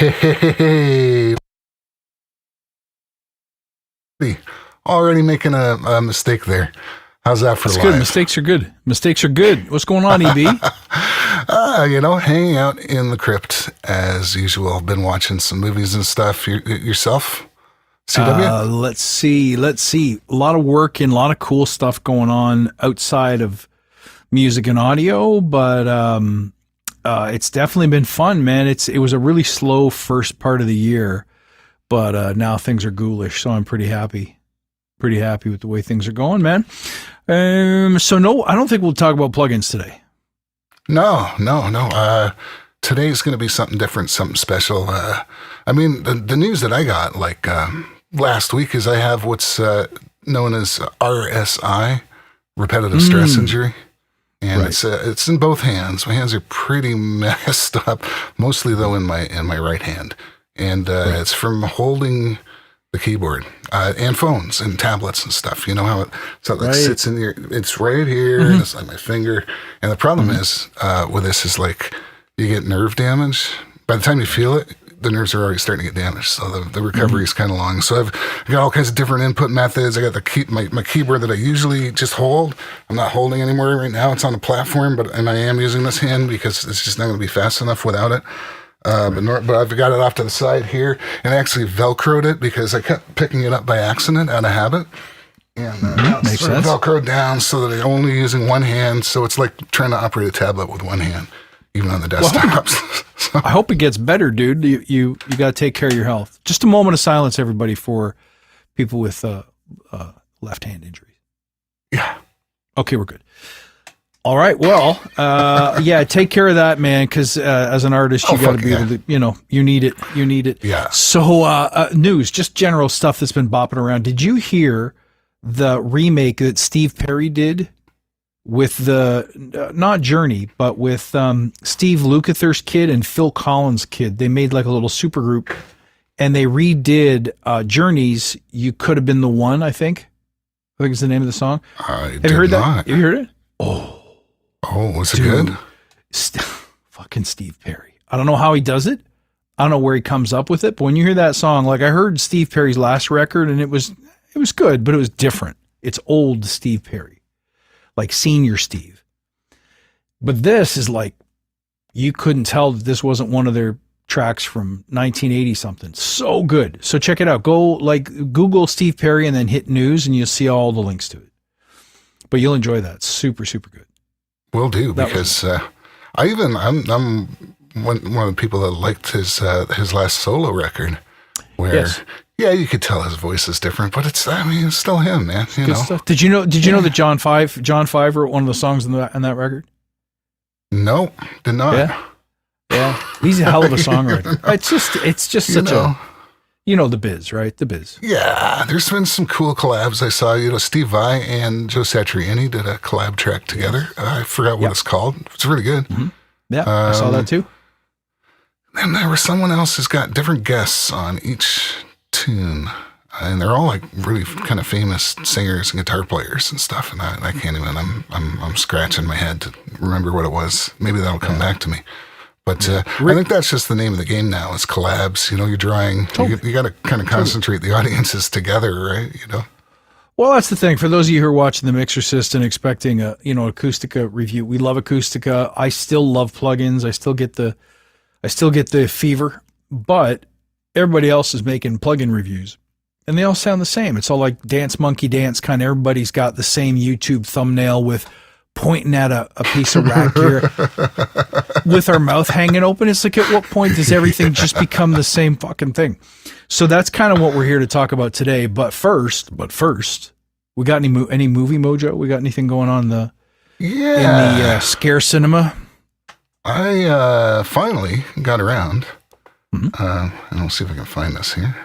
Hey, already making a mistake there. How's that for That's live? good. Mistakes are good. Mistakes are good. What's going on, EB? Hanging out in the crypt as usual. Been watching some movies and stuff. Yourself? CW? Let's see. A lot of work and a lot of cool stuff going on outside of music and audio, but it's definitely been fun, man. It was a really slow first part of the year, but now things are ghoulish, so I'm pretty happy. Pretty happy with the way things are going, man. So no, I don't think we'll talk about plugins today. No. Today's going to be something different, something special. The news that I got last week is I have what's known as RSI, repetitive stress injury. And Right. it's in both hands. My hands are pretty messed up, mostly though in my right hand. And it's from holding the keyboard and phones and tablets and stuff. You know how it sits in your, it's right here, and it's like my finger. And the problem is with this is you get nerve damage. By the time you feel it, the nerves are already starting to get damaged. So the recovery is kind of long. So I've got all kinds of different input methods. I got my keyboard that I usually just hold. I'm not holding anymore right now. It's on the platform, and I am using this hand because it's just not going to be fast enough without it. But I've got it off to the side here, and I actually Velcroed it because I kept picking it up by accident out of habit. And Makes sense. Velcroed down so that I'm only using one hand. So it's like trying to operate a tablet with one hand, even on the desktops. I hope it gets better, dude. You got to take care of your health. Just a moment of silence, everybody, for people with left-hand injuries. Yeah. Okay, we're good. All right. Well, take care of that, man, because as an artist, you got to be able to, you need it. You need it. Yeah. So news, just general stuff that's been bopping around. Did you hear the remake that Steve Perry did with the, not Journey, but with Steve Lukather's kid and Phil Collins' kid? They made like a little supergroup, and they redid Journey's You Could Have Been the One, I think is the name of the song. Have you heard that? Have you heard it? Oh, was it good? Fucking Steve Perry. I don't know how he does it. I don't know where he comes up with it. But when you hear that song, I heard Steve Perry's last record, and it was good, but it was different. It's old Steve Perry, like senior Steve. But this is you couldn't tell that this wasn't one of their tracks from 1980 something. So good. So check it out. Go Google Steve Perry and then hit news, and you'll see all the links to it. But you'll enjoy that. Super, super good. Will do, because I'm one of the people that liked his last solo record, where you could tell his voice is different, but it's still him, man. You know. Stuff. Did you know that John Five wrote one of the songs in that record? No, did not. Yeah. He's a hell of a songwriter. It's just such a the biz, right? The biz. Yeah, there's been some cool collabs I saw. Steve Vai and Joe Satriani did a collab track together. I forgot what it's called. It's really good. Mm-hmm. Yeah, I saw that too. And there was someone else who's got different guests on each tune. And they're all really kind of famous singers and guitar players and stuff. And I can't even, I'm scratching my head to remember what it was. Maybe that'll come back to me. But I think that's just the name of the game now, is collabs. You're drawing, you got to kind of concentrate the audiences together, right? Well, that's the thing. For those of you who are watching the Mixercist and expecting a, Acoustica review, we love Acoustica. I still love plugins. I still get the fever, but everybody else is making plugin reviews, and they all sound the same. It's all like Dance Monkey Dance, kind of everybody's got the same YouTube thumbnail with pointing at a piece of rack gear with our mouth hanging open. It's like, at what point does everything just become the same fucking thing? So that's kind of what we're here to talk about today. But first, we got any movie mojo? We got anything going on in the scare cinema? I finally got around. And I'll see if I can find this here.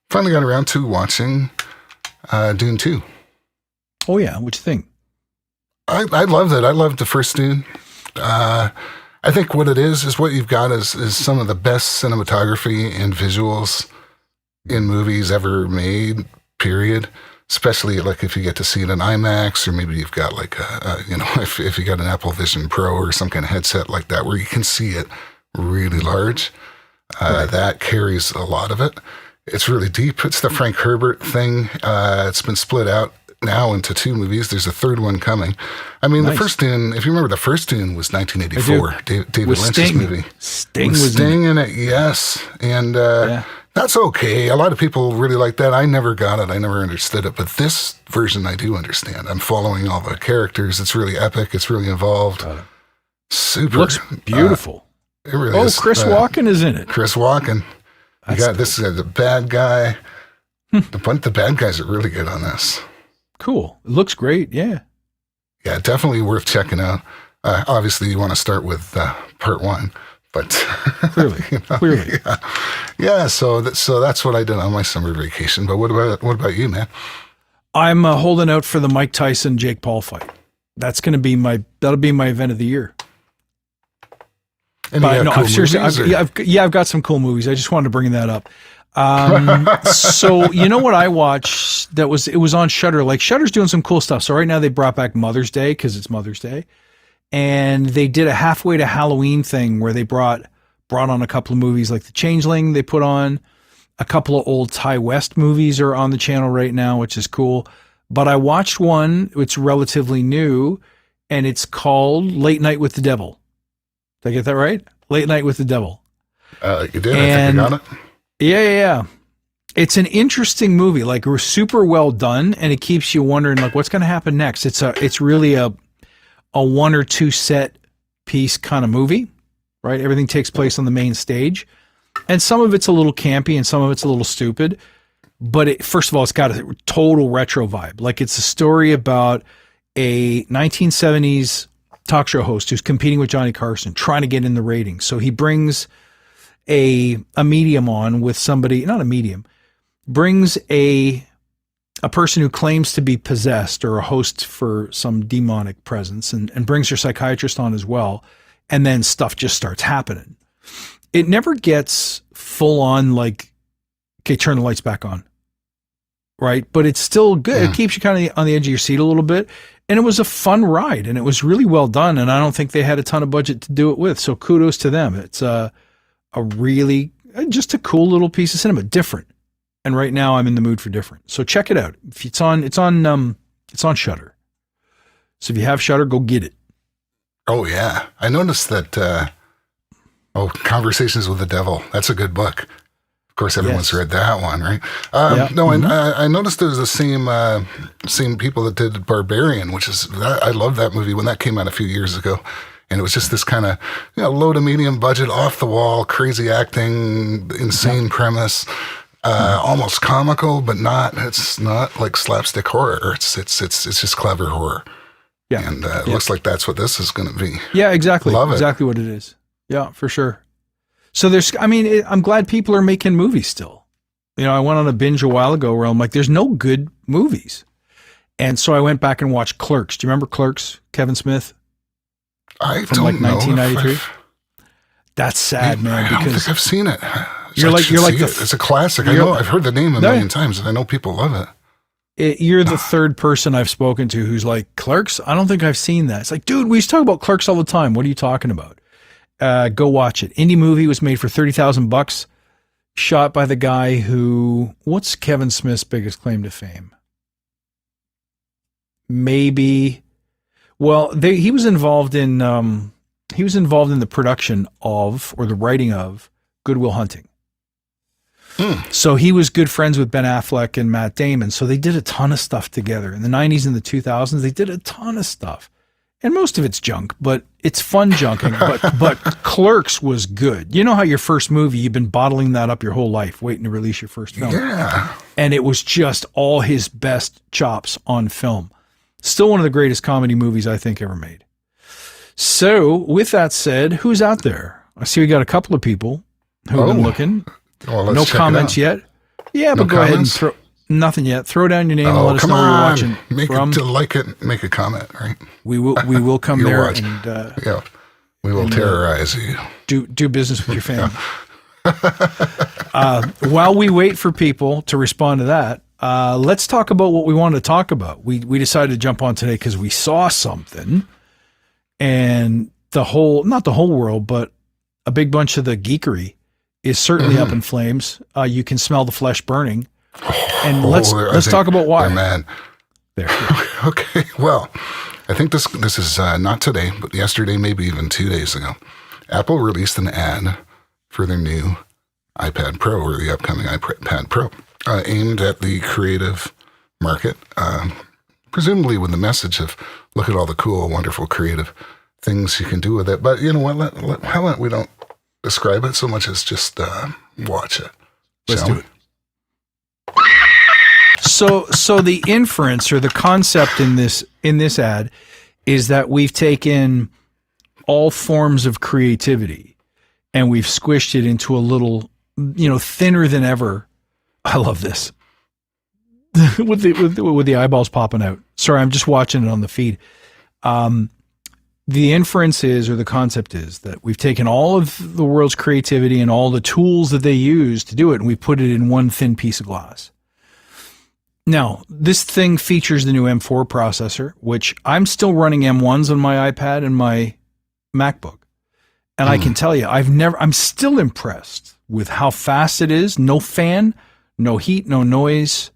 Finally got around to watching Dune 2. Oh yeah, what you think? I loved it. I loved the first Dune. I think what it is what you've got is some of the best cinematography and visuals in movies ever made, period. Especially if you get to see it in IMAX, or maybe you've got if you got an Apple Vision Pro or some kind of headset like that where you can see it really large. That carries a lot of it. It's really deep. It's the Frank Herbert thing. It's been split out now into 2 movies. There's a 3rd one coming. I mean, the first Dune, if you remember, the first Dune was 1984. David with Lynch's Sting. movie. Sting with was Sting in it, yes. And that's okay. A lot of people really like that. I never got it. I never understood it. But this version I do understand. I'm following all the characters. It's really epic. It's really involved. Super. Looks beautiful. It really is. Chris Walken is in it. Chris Walken. You got this the bad guy. The bad guys are really good on this. Cool. It looks great. Yeah. Yeah, definitely worth checking out. Obviously, you want to start with part 1, but clearly. Yeah. So that's what I did on my summer vacation. But what about you, man? I'm holding out for the Mike Tyson Jake Paul fight. That'll be my event of the year. And I've got some cool movies. I just wanted to bring that up. So you know what I watched it was on Shudder. Like Shudder's doing some cool stuff. So right now they brought back Mother's Day because it's Mother's Day. And they did a halfway to Halloween thing where they brought on a couple of movies like The Changeling. They put on a couple of old Ty West movies are on the channel right now, which is cool. But I watched one, it's relatively new, and it's called Late Night with the Devil. Did I get that right? Late Night with the Devil. You did. I think I got it. Yeah. It's an interesting movie. Like, we're super well done, and it keeps you wondering, like, what's going to happen next. It's really a 1 or 2 set piece kind of movie, right? Everything takes place on the main stage, and some of it's a little campy, and some of it's a little stupid. But first of all, it's got a total retro vibe. Like, it's a story about a 1970s talk show host who's competing with Johnny Carson, trying to get in the ratings. So he brings a medium on with somebody, not a medium, brings a person who claims to be possessed or a host for some demonic presence and brings her psychiatrist on as well. And then stuff just starts happening. It never gets full on like, okay, turn the lights back on. Right. But it's still good. Yeah. It keeps you kind of on the edge of your seat a little bit. And it was a fun ride and it was really well done. And I don't think they had a ton of budget to do it with. So kudos to them. It's a really, just a cool little piece of cinema, different. And right now I'm in the mood for different. So check it out. If it's on Shudder. So if you have Shudder, go get it. Oh yeah. I noticed that, Conversations with the Devil. That's a good book. Of course, everyone's read that one, right? I noticed there's the same people that did Barbarian, which is, I love that movie when that came out a few years ago. And it was just this kind of, low to medium budget, off the wall, crazy acting, insane premise, almost comical, but not. It's not like slapstick horror. It's just clever horror. Yeah, and it looks like that's what this is going to be. Yeah, exactly. Love it. Exactly what it is. Yeah, for sure. So I'm glad people are making movies still. I went on a binge a while ago where I'm like, there's no good movies. And so I went back and watched Clerks. Do you remember Clerks, Kevin Smith? From like 1993. That's sad, man. I don't think I've seen it. It's a classic. I know I've heard the name a million times, and I know people love it. You're the third person I've spoken to who's like, Clerks? I don't think I've seen that. It's like, dude, we used to talk about Clerks all the time. What are you talking about? Go watch it. Indie movie, was made for $30,000, shot by the guy who, what's Kevin Smith's biggest claim to fame? Maybe, he was involved in the production of, or the writing of, Good Will Hunting. So he was good friends with Ben Affleck and Matt Damon. So they did a ton of stuff together. In the 90s and the 2000s, they did a ton of stuff. And most of it's junk, but it's fun junking. But Clerks was good. You know how your first movie, you've been bottling that up your whole life, waiting to release your first film. Yeah. And it was just all his best chops on film. Still one of the greatest comedy movies I think ever made. So with that said, who's out there? I see we got a couple of people who have been looking. Well, no comments yet. Yeah, but go ahead and throw nothing yet. Throw down your name and let us know where you're watching from. Make a comment, right? We will come there watching. And we will terrorize you. Do business with your family. While we wait for people to respond to that, let's talk about what we wanted to talk about. We decided to jump on today because we saw something, and not the whole world, but a big bunch of the geekery is certainly up in flames. You can smell the flesh burning. And let's talk about why. Man. There. Okay. Well, I think this is not today, but yesterday, maybe even 2 days ago, Apple released an ad for their new iPad Pro, or the upcoming iPad Pro, aimed at the creative market, presumably with the message of, look at all the cool, wonderful, creative things you can do with it. But you know what? How about we don't describe it so much as just watch it? Let's do it. So the inference or the concept in this ad is that we've taken all forms of creativity and we've squished it into a little, thinner than ever. I love this. with the eyeballs popping out. Sorry, I'm just watching it on the feed. The inference is, or the concept is, that we've taken all of the world's creativity and all the tools that they use to do it, and we put it in one thin piece of glass. Now, this thing features the new M4 processor, which I'm still running M1s on my iPad and my MacBook. And I can tell you, I'm still impressed with how fast it is. No fan, no heat, no noise,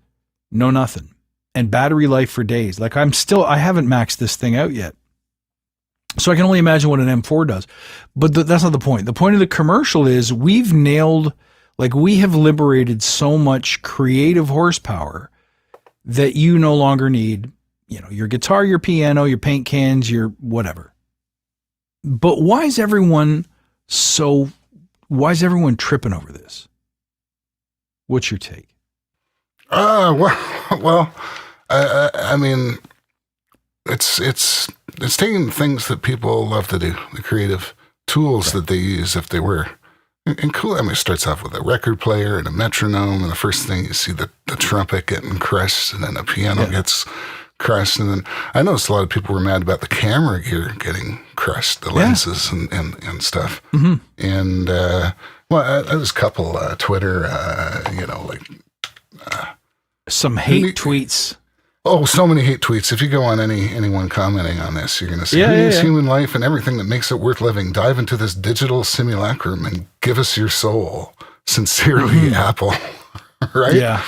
no nothing. And battery life for days. Like I haven't maxed this thing out yet. So I can only imagine what an M4 does. But that's not the point. The point of the commercial is we have liberated so much creative horsepower that you no longer need, your guitar, your piano, your paint cans, your whatever. But why is everyone tripping over this? What's your take? Well, I mean, it's taking things that people love to do, the creative tools that they use if they were. And cool, I mean, it starts off with a record player and a metronome, and the first thing you see the trumpet getting crushed, and then the piano gets crushed. And then I noticed a lot of people were mad about the camera gear getting crushed, the lenses and stuff. Mm-hmm. And, there's a couple Twitter, some hate tweets. Oh, so many hate tweets. If you go on anyone commenting on this, you're going to see who needs human life and everything that makes it worth living. Dive into this digital simulacrum and give us your soul. Sincerely, Apple. Right? Yeah.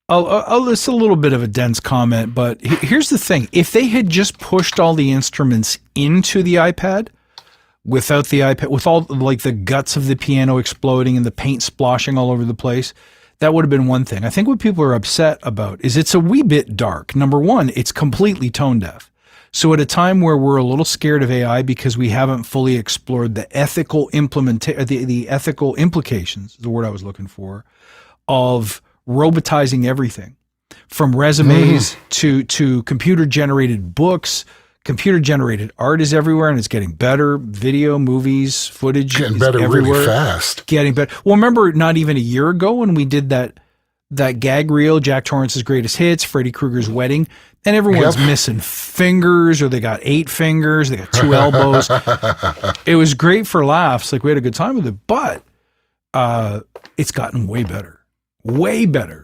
It's a little bit of a dense comment, but here's the thing. If they had just pushed all the instruments into the iPad, without the iPad, with all like the guts of the piano exploding and the paint splashing all over the place, that would have been one thing. I think what people are upset about is it's a wee bit dark. Number one, it's completely tone deaf. So at a time where we're a little scared of AI because we haven't fully explored the ethical the ethical implications, is the word I was looking for, of robotizing everything, from resumes to computer-generated books. Computer-generated art is everywhere, and it's getting better. Video, movies, footage getting is better everywhere. Really fast. Getting better. Well, remember not even a year ago when we did that gag reel, Jack Torrance's greatest hits, Freddy Krueger's wedding, and everyone's missing fingers, or they got 8 fingers, they got 2 elbows. It was great for laughs. Like we had a good time with it, but it's gotten way better. Way better.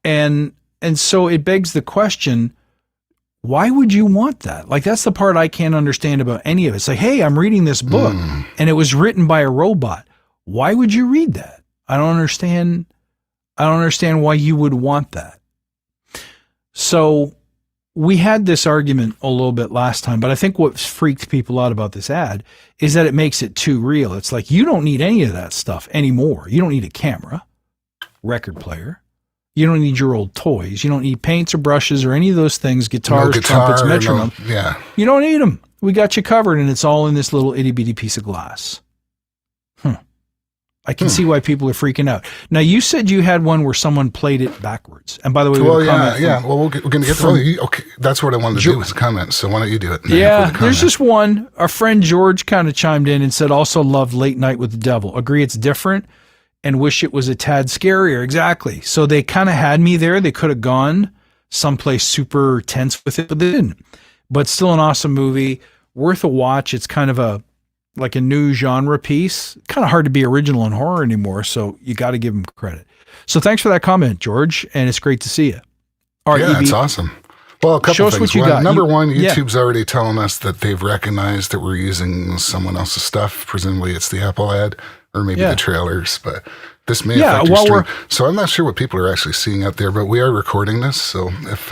And so it begs the question, why would you want that? Like, that's the part I can't understand about any of it. It's like, hey, I'm reading this book and it was written by a robot. Why would you read that? I don't understand why you would want that. So we had this argument a little bit last time, but I think what freaked people out about this ad is that it makes it too real. It's like, you don't need any of that stuff anymore. You don't need a camera, record player. You don't need your old toys. You don't need paints or brushes or any of those things, guitars, trumpets, metronome. You don't need them. We got you covered, and it's all in this little itty-bitty piece of glass. I can see why people are freaking out. Now, you said you had one where someone played it backwards. And by the way, well, we're going to get to okay, that's what I wanted to do was comment, so why don't you do it? There's just one. Our friend George kind of chimed in and said, also loved Late Night with the Devil. Agree it's different and wish it was a tad scarier. Exactly. So they kind of had me there. They could have gone someplace super tense with it, but they didn't. But still an awesome movie, worth a watch. It's kind of a new genre piece. Kind of hard to be original in horror anymore, so you got to give them credit. So thanks for that comment, George, and it's great to see you. All right, yeah, it's awesome. Well, a couple show us things. What you got. Number one, YouTube's already telling us that they've recognized that we're using someone else's stuff. Presumably it's the Apple ad, or maybe Yeah. the trailers, but this may Yeah, affect your while stream. we're- So I'm not sure what people are actually seeing out there, but we are recording this. So if,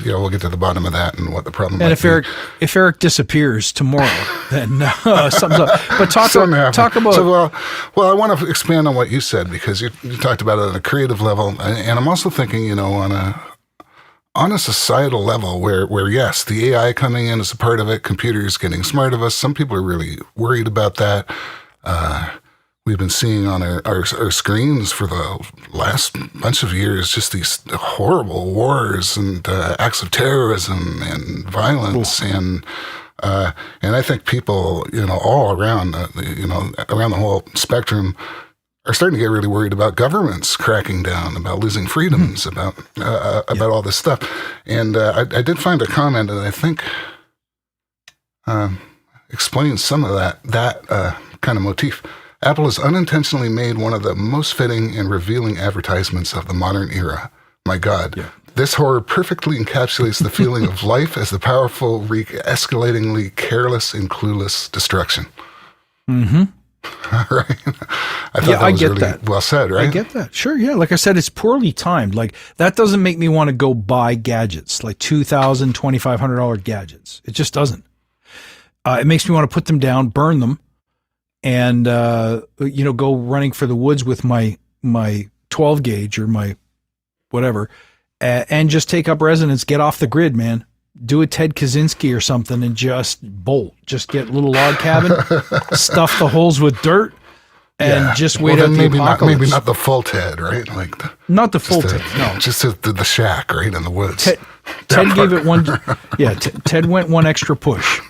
we'll get to the bottom of that and what the problem And might if be. if Eric disappears tomorrow, then something's up. But talk about So, well, I want to expand on what you said, because you talked about it on a creative level, and I'm also thinking, on a societal level where yes, the AI coming in is a part of it, computers getting smart of us. Some people are really worried about that. We've been seeing on our screens for the last bunch of years just these horrible wars and acts of terrorism and violence, and I think people, all around, around the whole spectrum, are starting to get really worried about governments cracking down, about losing freedoms, about all this stuff. And I did find a comment that I think explains some of that kind of motif. Apple has unintentionally made one of the most fitting and revealing advertisements of the modern era. My God, this horror perfectly encapsulates the feeling of life as the powerful, wreak escalatingly careless and clueless destruction. Mm-hmm. Right? I thought that was really well said, right? I get that. Sure, yeah. Like I said, it's poorly timed. Like, that doesn't make me want to go buy gadgets, like $2,000, $2,500 gadgets. It just doesn't. It makes me want to put them down, burn them, and go running for the woods with my 12 gauge or my whatever, and just take up residence, get off the grid, man. Do a Ted Kaczynski or something and just bolt. Just get a little log cabin, stuff the holes with dirt, and just wait out the apocalypse. Maybe not the full Ted, right? Not the full Ted, no. Just the shack, right, in the woods. Ted gave it one. Yeah, Ted went one extra push.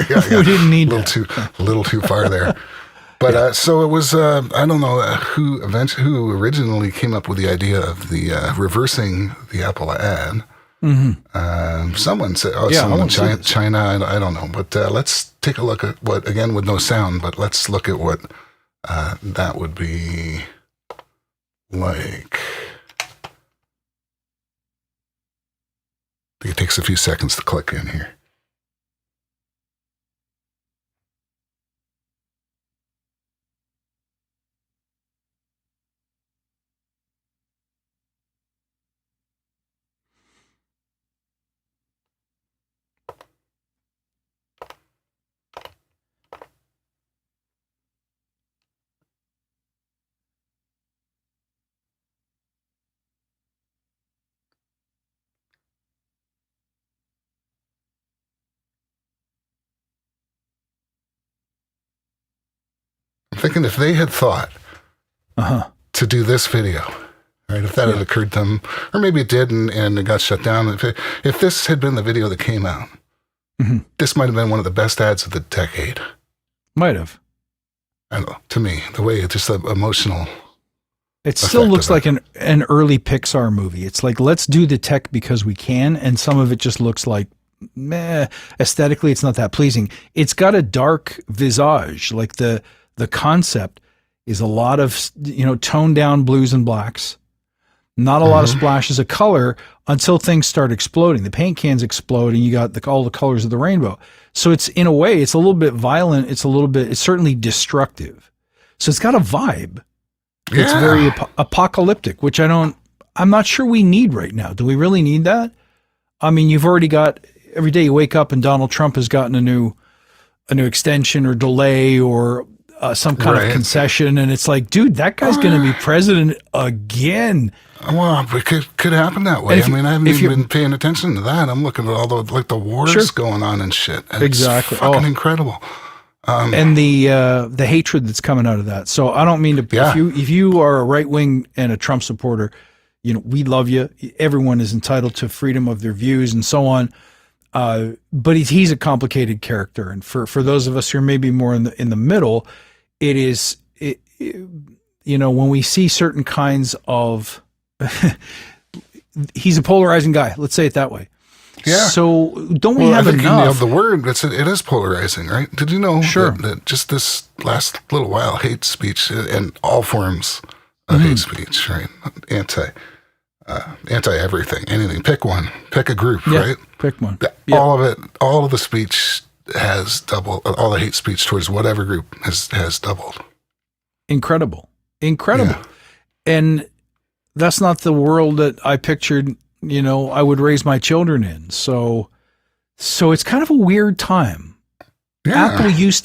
Yeah. We didn't need a little too far there. But so it was. I don't know who originally came up with the idea of the reversing the Apple ad. Mm-hmm. Someone said, someone in China. I don't know. But let's take a look at what, again, with no sound. But let's look at what that would be like. I think it takes a few seconds to click in here. I'm thinking if they had thought to do this video, right? If that had occurred to them, or maybe it did and it got shut down. If this had been the video that came out, this might have been one of the best ads of the decade. Might have. I don't know. To me, the way it's just emotional. It still looks like an early Pixar movie. It's like, let's do the tech because we can, and some of it just looks like, meh. Aesthetically, it's not that pleasing. It's got a dark visage, like the concept is a lot of, toned down blues and blacks, not a lot of splashes of color until things start exploding. The paint cans explode and you got all the colors of the rainbow. So it's, in a way, it's a little bit violent. It's certainly destructive. So it's got a vibe. Yeah. It's very apocalyptic, which I'm not sure we need right now. Do we really need that? I mean, you've already got, every day you wake up and Donald Trump has gotten a new extension or delay or some kind of concession, and it's like, dude, that guy's going to be president again. Well, it could happen that way. I haven't even been paying attention to that. I'm looking at all the wars going on and shit. And exactly, it's fucking incredible. And the hatred that's coming out of that. So I don't mean to. Yeah. If you are a right wing and a Trump supporter, we love you. Everyone is entitled to freedom of their views and so on. But he's a complicated character, and for those of us who are maybe more in the middle, when we see certain kinds of, he's a polarizing guy. Let's say it that way. Yeah. So don't we have enough? You nailed the word. It is polarizing, right? Did you know that just this last little while, hate speech and all forms of hate speech, right? Anti everything, anything. Pick one. Pick a group, right? Pick one. All of it. All of the speech has doubled. All the hate speech towards whatever group has doubled. Incredible. Incredible. Yeah. And that's not the world that I pictured, I would raise my children in. So it's kind of a weird time. Yeah.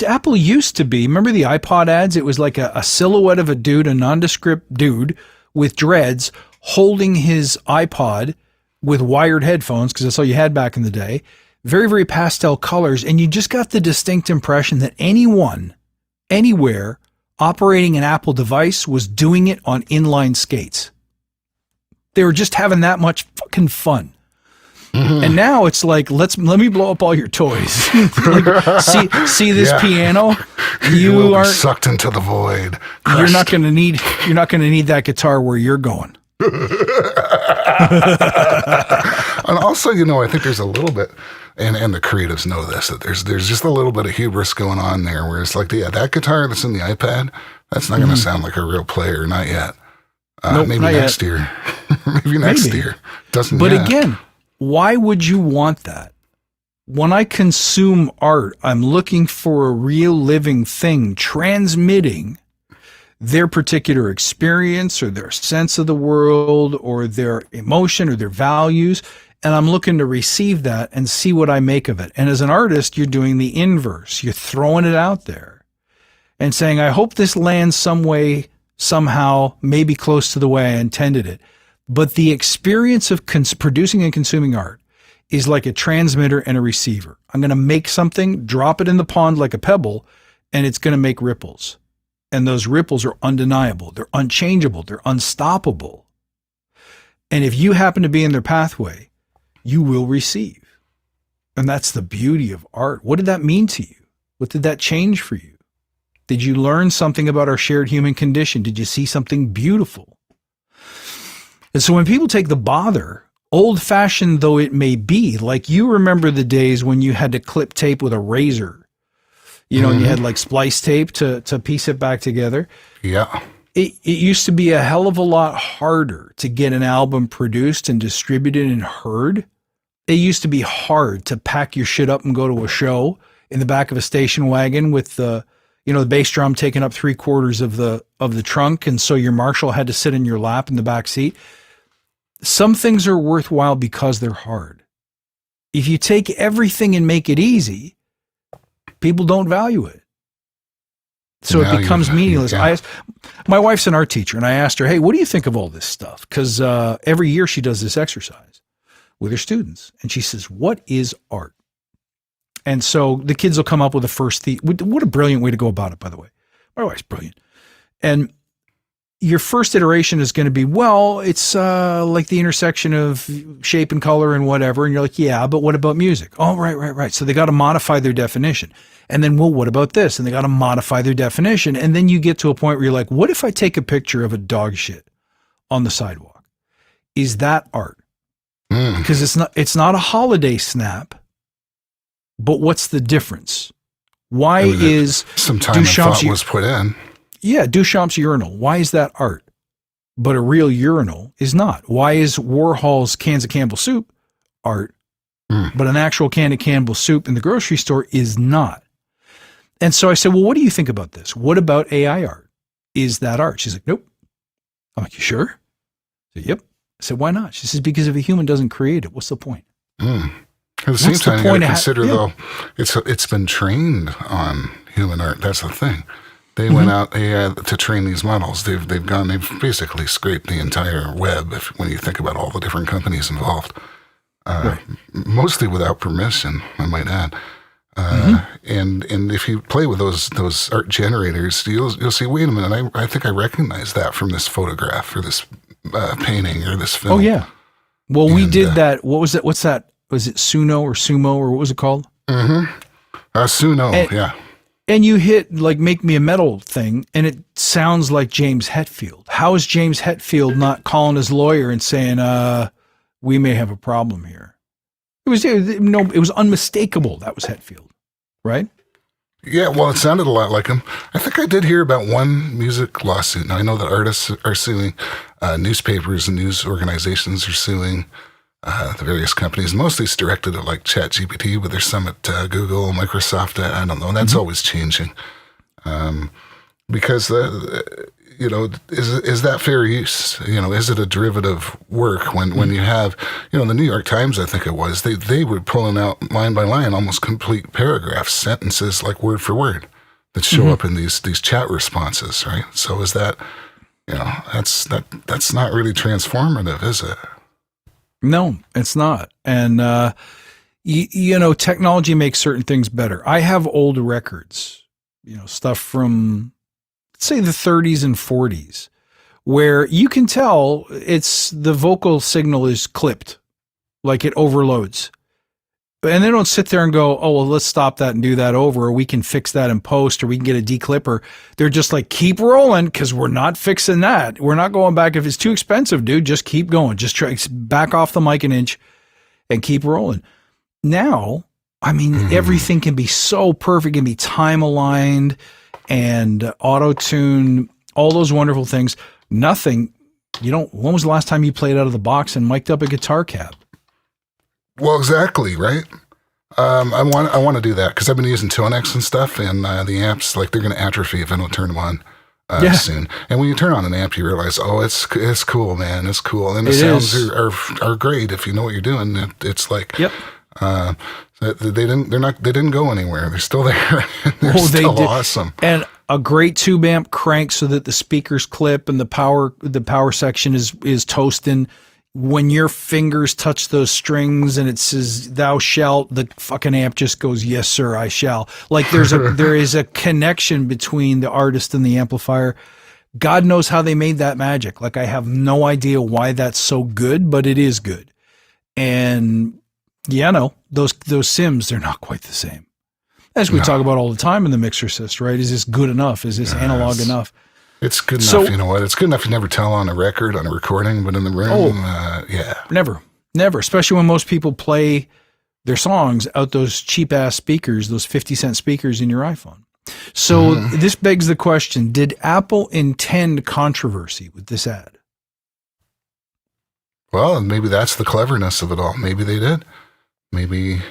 Apple used to be, remember the iPod ads? It was like a silhouette of a dude, a nondescript dude with dreads holding his iPod with wired headphones, because that's all you had back in the day. Very, very pastel colors. And you just got the distinct impression that anyone, anywhere, operating an Apple device was doing it on inline skates. They were just having that much fucking fun. Mm-hmm. And now it's like, let me blow up all your toys. Like, see this piano? You are sucked into the void. Crushed. You're not going to need that guitar where you're going. And also, I think there's a little bit, and the creatives know this, that there's just a little bit of hubris going on there, where it's like, that guitar that's in the iPad, that's not going to sound like a real player, not yet. Nope, maybe not next yet. year. Maybe next year. Doesn't. But yet. Again, why would you want that? When I consume art, I'm looking for a real living thing transmitting their particular experience or their sense of the world or their emotion or their values. And I'm looking to receive that and see what I make of it. And as an artist, you're doing the inverse. You're throwing it out there and saying, I hope this lands some way, somehow, maybe close to the way I intended it. But the experience of producing and consuming art is like a transmitter and a receiver. I'm going to make something, drop it in the pond like a pebble, and it's going to make ripples. And those ripples are undeniable. They're unchangeable. They're unstoppable. And if you happen to be in their pathway, you will receive. And that's the beauty of art. What did that mean to you? What did that change for you? Did you learn something about our shared human condition? Did you see something beautiful? And so when people take the bother, old-fashioned though it may be, like you remember the days when you had to clip tape with a razor. You had like splice tape to piece it back together. Yeah. It used to be a hell of a lot harder to get an album produced and distributed and heard. It used to be hard to pack your shit up and go to a show in the back of a station wagon with the bass drum taking up 3/4 of the trunk. And so your Marshall had to sit in your lap in the back seat. Some things are worthwhile because they're hard. If you take everything and make it easy, people don't value it. So it becomes meaningless. Yeah. My wife's an art teacher, and I asked her, hey, what do you think of all this stuff? Because every year she does this exercise with her students. And she says, what is art? And so the kids will come up with a first what a brilliant way to go about it, by the way. My wife's brilliant. And your first iteration is going to be, well, it's like the intersection of shape and color and whatever. And you're like, yeah, but what about music? Oh, right. So they got to modify their definition. And then, well, what about this? And they got to modify their definition. And then you get to a point where you're like, what if I take a picture of a dog shit on the sidewalk? Is that art? Because it's not a holiday snap, but what's the difference? Why is some time and thought was put in? Yeah, Duchamp's urinal. Why is that art? But a real urinal is not. Why is Warhol's cans of Campbell soup art, but an actual can of Campbell soup in the grocery store is not? And so I said, well, what do you think about this? What about AI art? Is that art? She's like, nope. I'm like, you sure? I said, yep. I said, why not? She says, because if a human doesn't create it, what's the point? At the same time, you got to consider, though, it's been trained on human art. That's the thing. They went out to train these models. They've basically scraped the entire web. When you think about all the different companies involved, mostly without permission, I might add. And if you play with those art generators, you'll see. Wait a minute, I think I recognize that from this photograph or this painting or this film. Oh yeah. Well, we did that. What was it? What's that? Was it Suno or Sumo or what was it called? Suno. Yeah. And you hit like Make Me a Metal thing, and it sounds like James Hetfield. How is James Hetfield not calling his lawyer and saying, we may have a problem here? It was unmistakable. That was Hetfield, right? Yeah, well, it sounded a lot like him. I think I did hear about one music lawsuit. Now, I know that artists are suing, newspapers and news organizations are suing the various companies. Mostly it's directed at like ChatGPT, but there's some at Google, Microsoft. I don't know. And that's always changing. because is that fair use? Is it a derivative work when you have, the New York Times, I think it was, they were pulling out line by line almost complete paragraphs, sentences like word for word that show up in these chat responses, right? So is that, that's not really transformative, is it? No, it's not. And, technology makes certain things better. I have old records, stuff from, let's say, the 30s and 40s, where you can tell the vocal signal is clipped, like it overloads. And they don't sit there and go, oh, well, let's stop that and do that over, or we can fix that in post, or we can get a declipper. They're just like, keep rolling, because we're not fixing that. We're not going back. If it's too expensive, dude, just keep going. Just try back off the mic an inch and keep rolling. Now, I mean, everything can be so perfect, can be time aligned and auto-tune, all those wonderful things. Nothing, when was the last time you played out of the box and mic'd up a guitar cab? Well, exactly, right? I want to do that because I've been using Tonex and stuff, and the amps, like, they're going to atrophy if I don't turn them on soon. And when you turn on an amp, you realize, oh, it's cool, man, it's cool, and the sounds are great if you know what you're doing. It's like, they didn't go anywhere. They're still there. They're still awesome. And a great tube amp crank so that the speakers clip and the power section is toasting. When your fingers touch those strings and it says "thou shalt," the fucking amp just goes, "Yes, sir, I shall." Like there is a connection between the artist and the amplifier. God knows how they made that magic. Like, I have no idea why that's so good, but it is good. And those Sims, they're not quite the same. As we talk about all the time in the mixer system, right? Is this good enough? Is this analog enough? It's good enough, so, you know what? It's good enough you never tell on a record, on a recording, but in the room, Never. Especially when most people play their songs out those cheap-ass speakers, those 50-cent speakers in your iPhone. So this begs the question, did Apple intend controversy with this ad? Well, maybe that's the cleverness of it all. Maybe they did. Maybe,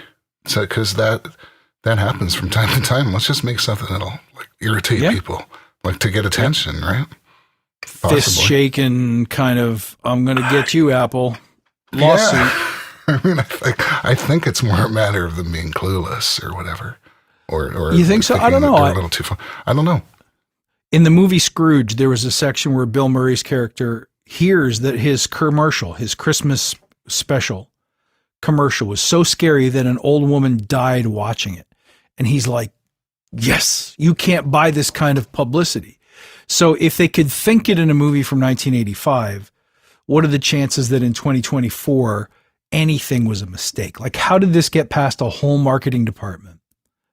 because that happens from time to time. Let's just make something that'll irritate people. Like, to get attention, right? Possibly. Fist shaking, kind of, I'm going to get you, Apple. Lawsuit. Yeah. I mean, I think it's more a matter of them being clueless or whatever. Or you think so? I don't know. They're a little too far. I don't know. In the movie Scrooge, there was a section where Bill Murray's character hears that his commercial, his Christmas special commercial, was so scary that an old woman died watching it. And he's like, yes, you can't buy this kind of publicity. So if they could think it in a movie from 1985, what are the chances that in 2024 anything was a mistake? Like, how did this get past a whole marketing department?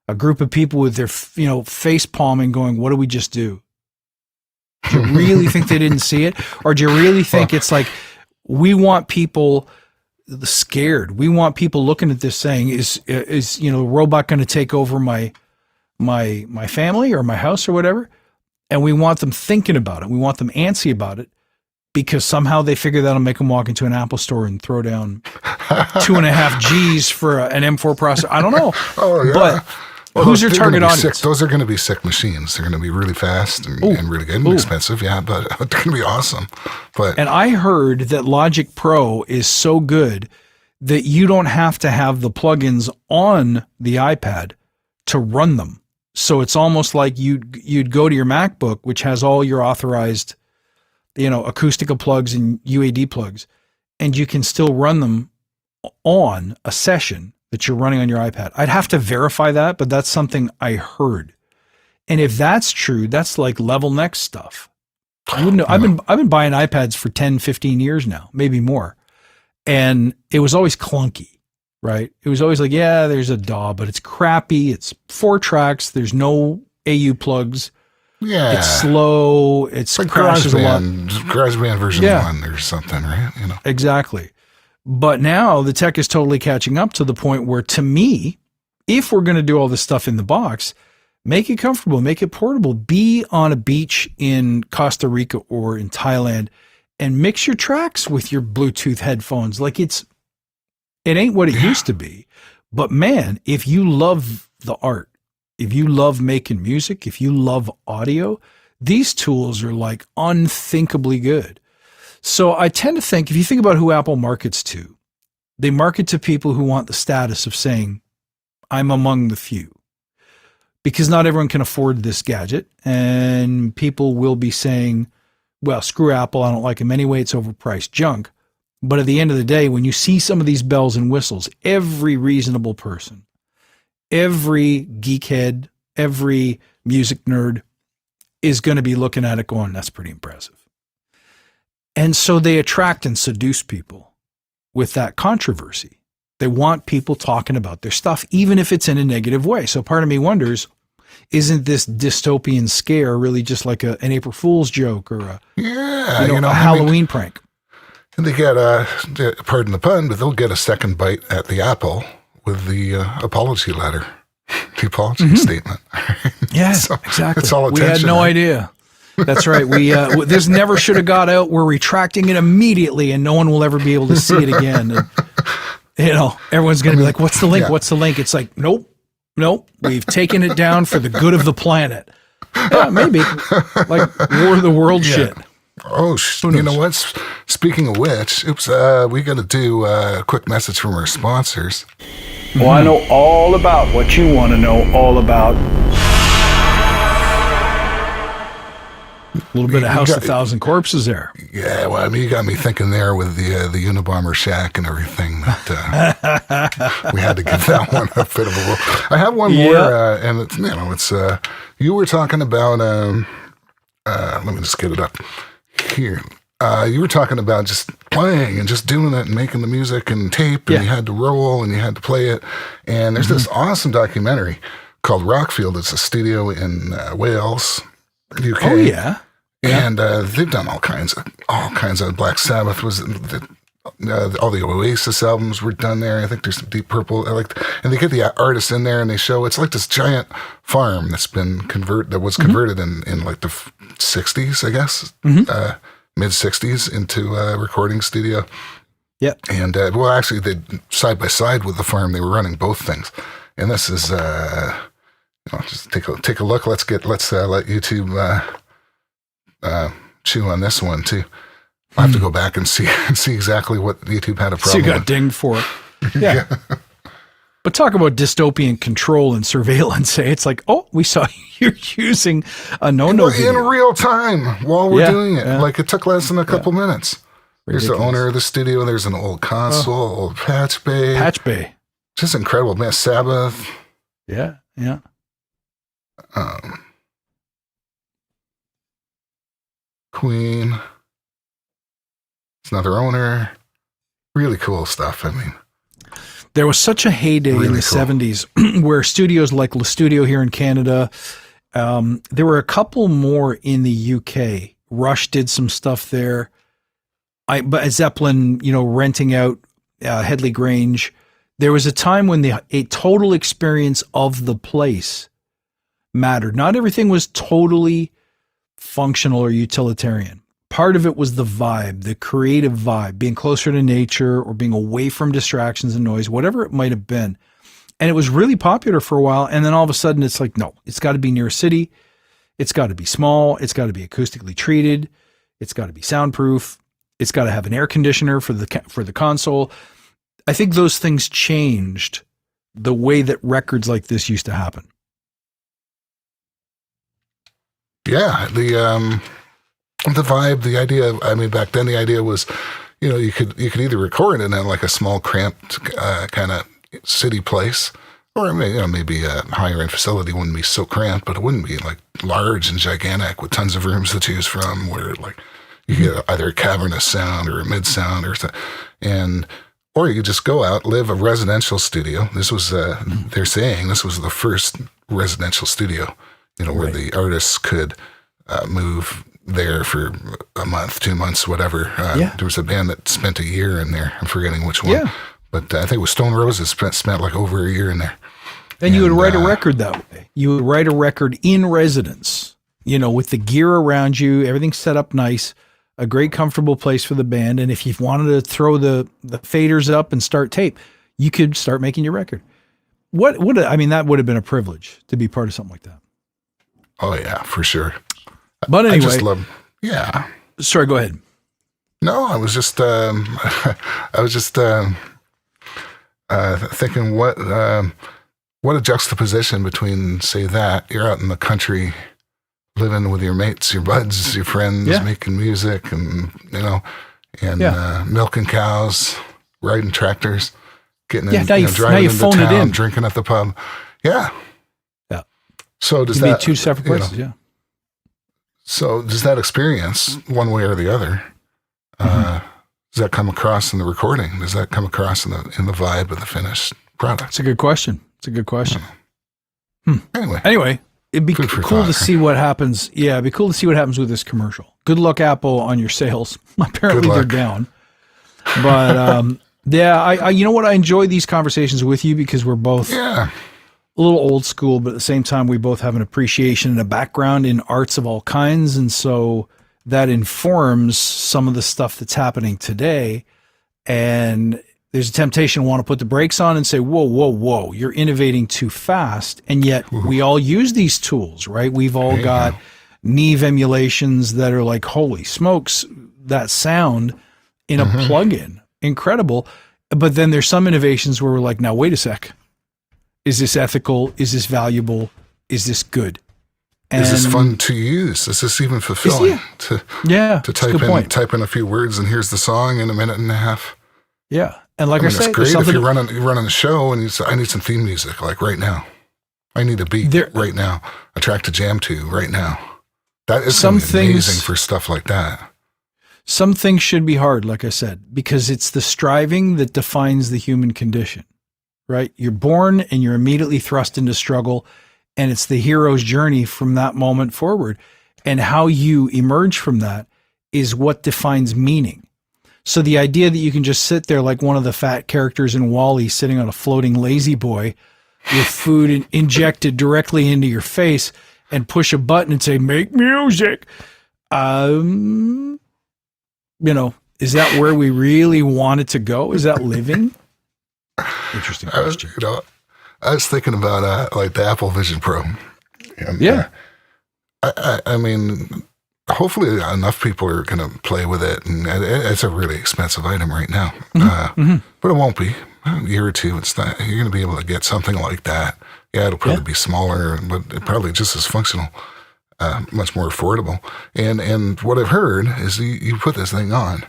A group of people with their, face palming going, what did we just do? Do you really think they didn't see it? Or do you really think it's like, we want people scared? We want people looking at this saying, is a robot going to take over my family or my house or whatever? And we want them thinking about it. We want them antsy about it because somehow they figure that'll make them walk into an Apple store and throw down 2.5 G's for an M4 processor. I don't know. Oh, yeah. But who's your target audience? Those are going to be sick machines. They're going to be really fast and really good and expensive. Yeah, but they're going to be awesome. And I heard that Logic Pro is so good that you don't have to have the plugins on the iPad to run them. So it's almost like you'd go to your MacBook, which has all your authorized, Acoustica plugs and UAD plugs, and you can still run them on a session that you're running on your iPad. I'd have to verify that, but that's something I heard. And if that's true, that's like level next stuff. I wouldn't know. I've been buying iPads for 10, 15 years now, maybe more. And it was always clunky. Right. It was always like, yeah, there's a DAW, but it's crappy. It's 4 tracks. There's no AU plugs. Yeah. It's slow. It's like crashes a lot. GarageBand version 1 or something, right? Exactly. But now the tech is totally catching up to the point where, to me, if we're going to do all this stuff in the box, make it comfortable, make it portable. Be on a beach in Costa Rica or in Thailand and mix your tracks with your Bluetooth headphones. Like, it ain't what it used to be, but man, if you love the art, if you love making music, if you love audio, These tools are like unthinkably good. So I tend to think, if you think about who Apple markets to, they market to people who want the status of saying, I'm among the few. Because not everyone can afford this gadget, and people will be saying, well, screw Apple, I don't like them anyway, it's overpriced junk. But at the end of the day, when you see some of these bells and whistles, every reasonable person, every geekhead, every music nerd is going to be looking at it going, that's pretty impressive. And so they attract and seduce people with that controversy. They want people talking about their stuff, even if it's in a negative way. So part of me wonders, isn't this dystopian scare really just like an April Fool's joke or a Halloween prank? And they get, pardon the pun, but they'll get a second bite at the apple with the apology letter, the apology statement. Yeah, so exactly. It's all attention. We had no idea. That's right. We this never should have got out. We're retracting it immediately, and no one will ever be able to see it again. And, everyone's going to be like, "What's the link? Yeah. What's the link?" It's like, nope. We've taken it down for the good of the planet. Yeah, maybe like War of the World shit. Oh, you know what? Speaking of which, we got to do a quick message from our sponsors. Well, I know all about what you want to know all about. A little bit of House of Thousand Corpses there. Yeah, well, I mean, you got me thinking there with the Unabomber shack and everything. That we had to give that one a bit of a look. I have one more, and it's you were talking about. Let me just get it up here. You were talking about just playing and just doing it and making the music and tape, and you had to roll and you had to play it. And there's this awesome documentary called Rockfield. It's a studio in Wales, UK. Oh yeah. And they've done all kinds of Black Sabbath was all the Oasis albums were done there. I think there's some Deep Purple. And they get the artists in there and they show it's like this giant farm that's been converted in like the 60s, I guess, mid 60s into a recording studio. Yeah. And actually, they side by side with the farm, they were running both things. And this is just take a look. Let's let YouTube. Chew on this one too. I'll have to go back and see exactly what YouTube had a problem. So you got dinged for it. Yeah. But talk about dystopian control and surveillance. It's like, oh, we saw you're using a no-no video. In real time while we're doing it. Like it took less than a couple minutes. There's the owner of the studio. There's an old console, old patch bay. Just incredible, man. Sabbath. Yeah. Queen. It's another owner. Really cool stuff. I mean, there was such a heyday in the 70s where studios like Le Studio here in Canada, there were a couple more in the UK. Rush did some stuff there. But Zeppelin, renting out Headley Grange. There was a time when a total experience of the place mattered. Not everything was totally functional or utilitarian. Part of it was the vibe, the creative vibe, being closer to nature or being away from distractions and noise, whatever it might have been. And it was really popular for a while. And then all of a sudden it's like, no, it's got to be near a city. It's got to be small. It's got to be acoustically treated. It's got to be soundproof. It's got to have an air conditioner for the console. I think those things changed the way that records like this used to happen. Yeah, the vibe, the idea. I mean, back then the idea was, you could either record it in like a small, cramped kind of city place, or maybe a higher end facility wouldn't be so cramped, but it wouldn't be like large and gigantic with tons of rooms to choose from, where like you get either a cavernous sound or a mid sound or you could just go out, live a residential studio. This was they're saying this was the first residential studio. Where the artists could move there for a month, 2 months, whatever. There was a band that spent a year in there. I'm forgetting which one. Yeah. But I think it was Stone Roses spent like over a year in there. And you would write a record that way. You would write a record in residence, with the gear around you, everything set up nice, a great comfortable place for the band. And if you wanted to throw the faders up and start tape, you could start making your record. That would have been a privilege to be part of something like that. Oh yeah, for sure. But I anyway, just love. Yeah. sorry, go ahead. No, I was just thinking what a juxtaposition between, say, that you're out in the country living with your mates, your buds, your friends, Yeah. making music, and and Yeah. milking cows, riding tractors, getting Yeah, in, now you driving into phone it town, in. drinking at the pub. Yeah. Yeah. So does You can that be two separate you know, places. Yeah. So does that experience, one way or the other, does that come across in the recording? Does that come across in the vibe of the finished product? It's a good question. It's a good question. Anyway, It'd be Food for cool thought, to see what happens. Yeah, it'd be cool to see what happens with this commercial. Good luck, Apple, on your sales. Apparently, they're luck. down. But yeah, I you know what? I enjoy these conversations with you because we're both yeah, a little old school, but at the same time, we both have an appreciation and a background in arts of all kinds. And so that informs some of the stuff that's happening today. And there's a temptation to want to put the brakes on and say, whoa, whoa, whoa, you're innovating too fast. And yet we all use these tools, right? We've all There you got go. Neve emulations that are like, holy smokes, that sound in a plugin, incredible. But then there's some innovations where we're like, now, wait a sec. Is this ethical? Is this valuable? Is this good? And is this fun to use? Is this even fulfilling to Yeah, to that's a good point. type in a few words and here's the song in a minute and a half? Yeah, and like I I, mean, it's said, great there's if something. you're running a show and you say, I need some theme music, like right now. I need a beat right now, a track to jam to right now. That is Some amazing things- for stuff like that. Some things should be hard, like I said, because it's the striving that defines the human condition, right? You're born and you're immediately thrust into struggle, and it's the hero's journey from that moment forward. And how you emerge from that is what defines meaning. So the idea that you can just sit there like one of the fat characters in WALL-E sitting on a floating lazy boy with food injected directly into your face and push a button and say, make music. Is that where we really want it to go? Is that living? Interesting question. I was thinking about like the Apple Vision Pro. And, Yeah. I mean, hopefully enough people are going to play with it, and it's a really expensive item right now. But it won't be. A year or two, it's not. You're going to be able to get something like that. Yeah, it'll probably be smaller, but probably just as functional, much more affordable. And what I've heard is you put this thing on,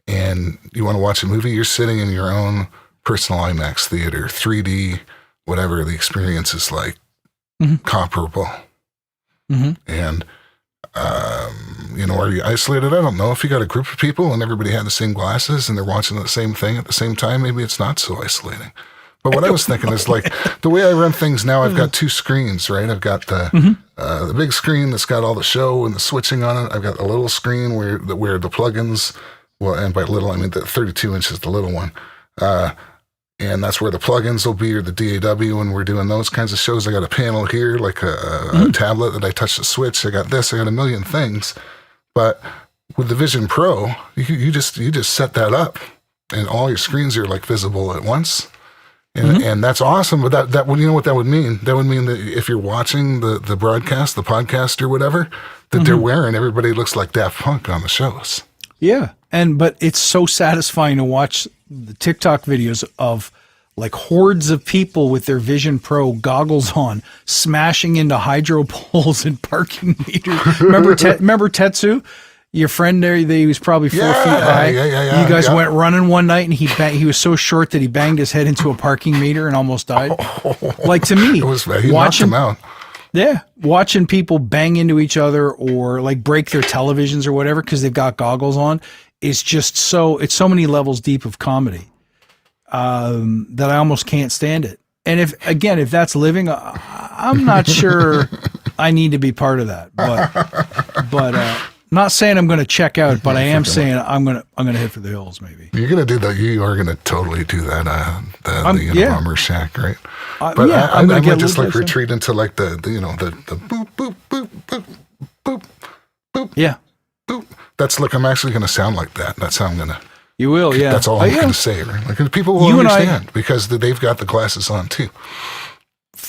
and you want to watch a movie. You're sitting in your own personal IMAX theater, 3D, whatever the experience is like, comparable. And are you isolated? I don't know. If you got a group of people and everybody had the same glasses and they're watching the same thing at the same time, maybe it's not so isolating. But what I was thinking is like the way I run things now, I've got two screens, right? I've got the big screen that's got all the show and the switching on it. I've got a little screen where the plugins, well, and by little, I mean the 32 inches, the little one. And that's where the plugins will be, or the DAW when we're doing those kinds of shows. I got a panel here, like a tablet that I touch the switch. I got this. I got a million things. But with the Vision Pro, you just set that up, and all your screens are like visible at once. And that's awesome. But that you know what that would mean? That would mean that if you're watching the broadcast, the podcast or whatever, that they're wearing, everybody looks like Daft Punk on the shows. Yeah. But it's so satisfying to watch the TikTok videos of like hordes of people with their Vision Pro goggles on, smashing into hydro poles and parking meters. Remember Tetsu? Your friend there, he was probably 4 feet high. Yeah. You guys went running one night and he was so short that he banged his head into a parking meter and almost died. Like to me, He knocked him out. Yeah, watching people bang into each other or like break their televisions or whatever because they've got goggles on is just it's so many levels deep of comedy that I almost can't stand it. And if that's living, I'm not sure I need to be part of that. But not saying I'm going to check out, but I am saying I'm going to head for the hills. Maybe you're going to do that. You are going to totally do that. The Unabomber Shack, right? But I might just like retreat into like the boop boop boop boop boop boop. Yeah, boop. That's like I'm actually going to sound like that. That's how I'm going to. You will, yeah. That's all I'm going to say, right? Like people will understand because they've got the glasses on too.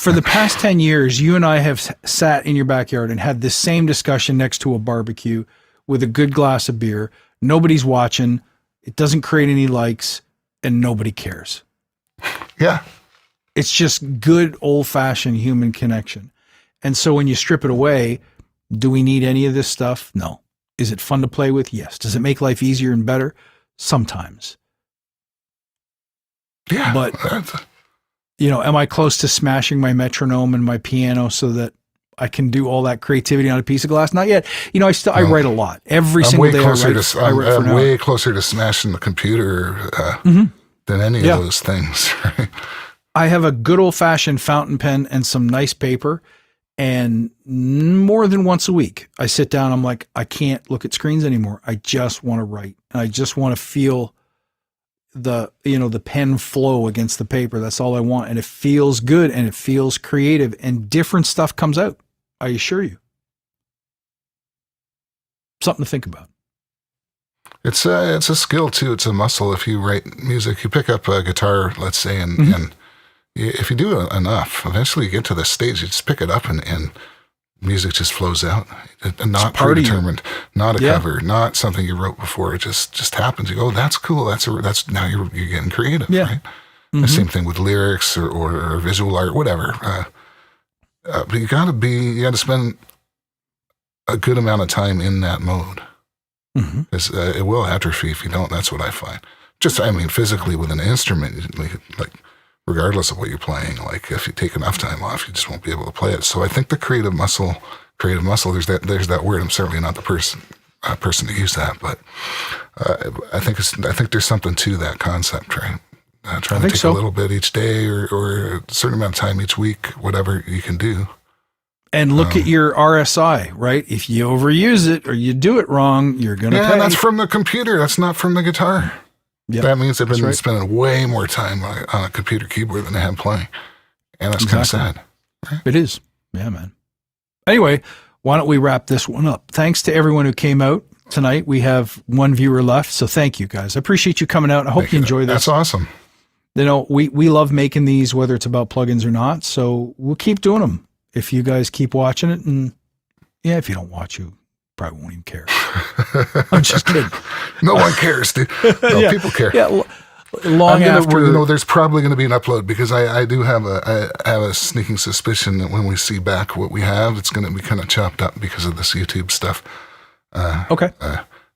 for the past 10 years, you and I have sat in your backyard and had this same discussion next to a barbecue with a good glass of beer. Nobody's watching. It doesn't create any likes and nobody cares. Yeah. It's just good old fashioned human connection. And so when you strip it away, do we need any of this stuff? No. Is it fun to play with? Yes. Does it make life easier and better? Sometimes. Yeah. But, am I close to smashing my metronome and my piano so that I can do all that creativity on a piece of glass? Not yet. I write a lot. Every single day I'm way closer to smashing the computer than any of those things. Right? I have a good old fashioned fountain pen and some nice paper. And more than once a week, I sit down. I'm like, I can't look at screens anymore. I just want to write. I just want to feel the pen flow against the paper. That's all I want. And it feels good and it feels creative and different stuff comes out. I assure you. Something to think about. It's a skill too. It's a muscle. If you write music, you pick up a guitar, let's say, and if you do it enough, eventually you get to this stage, you just pick it up and music just flows out. Not predetermined, not a cover, not something you wrote before. It just happens. You go, oh, that's cool. That's now you're getting creative, right? The same thing with lyrics or visual art, whatever. But you got to spend a good amount of time in that mode. Because it will atrophy if you don't. That's what I find. Physically with an instrument, like regardless of what you're playing, like if you take enough time off, you just won't be able to play it. So I think the creative muscle, there's that word. I'm certainly not the person to use that, but I think there's something to that concept, right? Trying to take a little bit each day or a certain amount of time each week, whatever you can do. And look at your RSI, right? If you overuse it or you do it wrong, you're going to pay. That's from the computer. That's not from the guitar. Yep. That means I've been spending way more time on a computer keyboard than I have playing. And that's kind of sad. Right? It is. Yeah, man. Anyway, why don't we wrap this one up? Thanks to everyone who came out tonight. We have one viewer left, so thank you guys. I appreciate you coming out. I hope you enjoy this. That's awesome. We love making these, whether it's about plugins or not, so we'll keep doing them. If you guys keep watching it, and if you don't watch, you probably won't even care. I'm just kidding. No one cares, dude. No, people care. Yeah, long after. There's probably going to be an upload because I do have a sneaking suspicion that when we see back what we have, it's going to be kind of chopped up because of this YouTube stuff. Okay.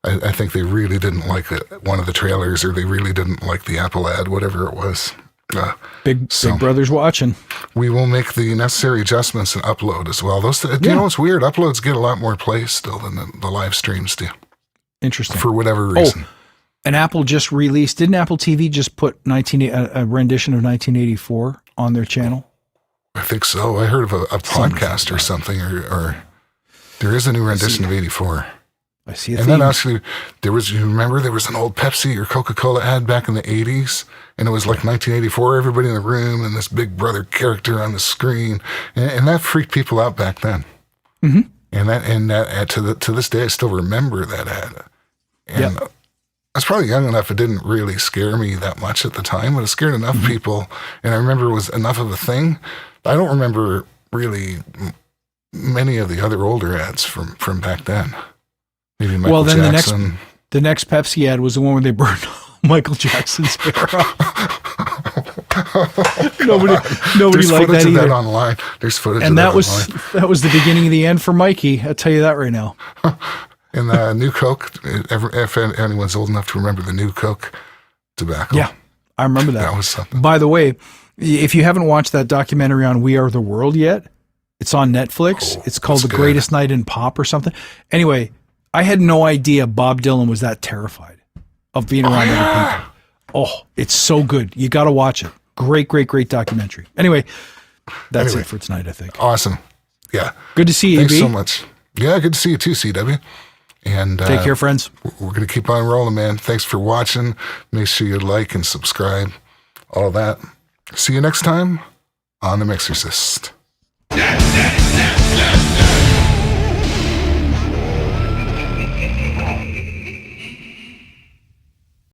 I think they really didn't like one of the trailers, or they really didn't like the Apple ad, whatever it was. Big brother's watching. We will make the necessary adjustments and upload as well. Those, it's weird. Uploads get a lot more play still than the live streams do. Interesting. For whatever reason. Oh, and Apple just released. Didn't Apple TV just put a rendition of 1984 on their channel? I think so. I heard of a podcast or something, or there is a new rendition of 84. I see. And then actually, you remember there was an old Pepsi or Coca-Cola ad back in the 80s, and it was like 1984, everybody in the room and this big brother character on the screen, and that freaked people out back then. Mm-hmm. And that to this day, I still remember that ad. And I was probably young enough; it didn't really scare me that much at the time, but it scared enough people, and I remember it was enough of a thing. I don't remember really many of the other older ads from back then. Maybe Michael Jackson. The next Pepsi ad was the one where they burned Michael Jackson's hair off. Nobody There's liked that either. That online. There's footage and of that online. That was the beginning of the end for Mikey. I'll tell you that right now. And the New Coke, if anyone's old enough to remember the New Coke tobacco. Yeah, I remember that. That was something. By the way, if you haven't watched that documentary on We Are the World yet, it's on Netflix. It's called The Greatest Night in Pop or something. Anyway, I had no idea Bob Dylan was that terrified of being around other people. Oh, it's so good. You got to watch it. Great documentary. Anyway, that's it for tonight, I think. Awesome. Yeah. Good to see you, Thanks AB. so much. Yeah, good to see you too, CW. And take care, friends. We're going to keep on rolling, man. Thanks for watching. Make sure you like and subscribe. All that. See you next time on The Mixercist.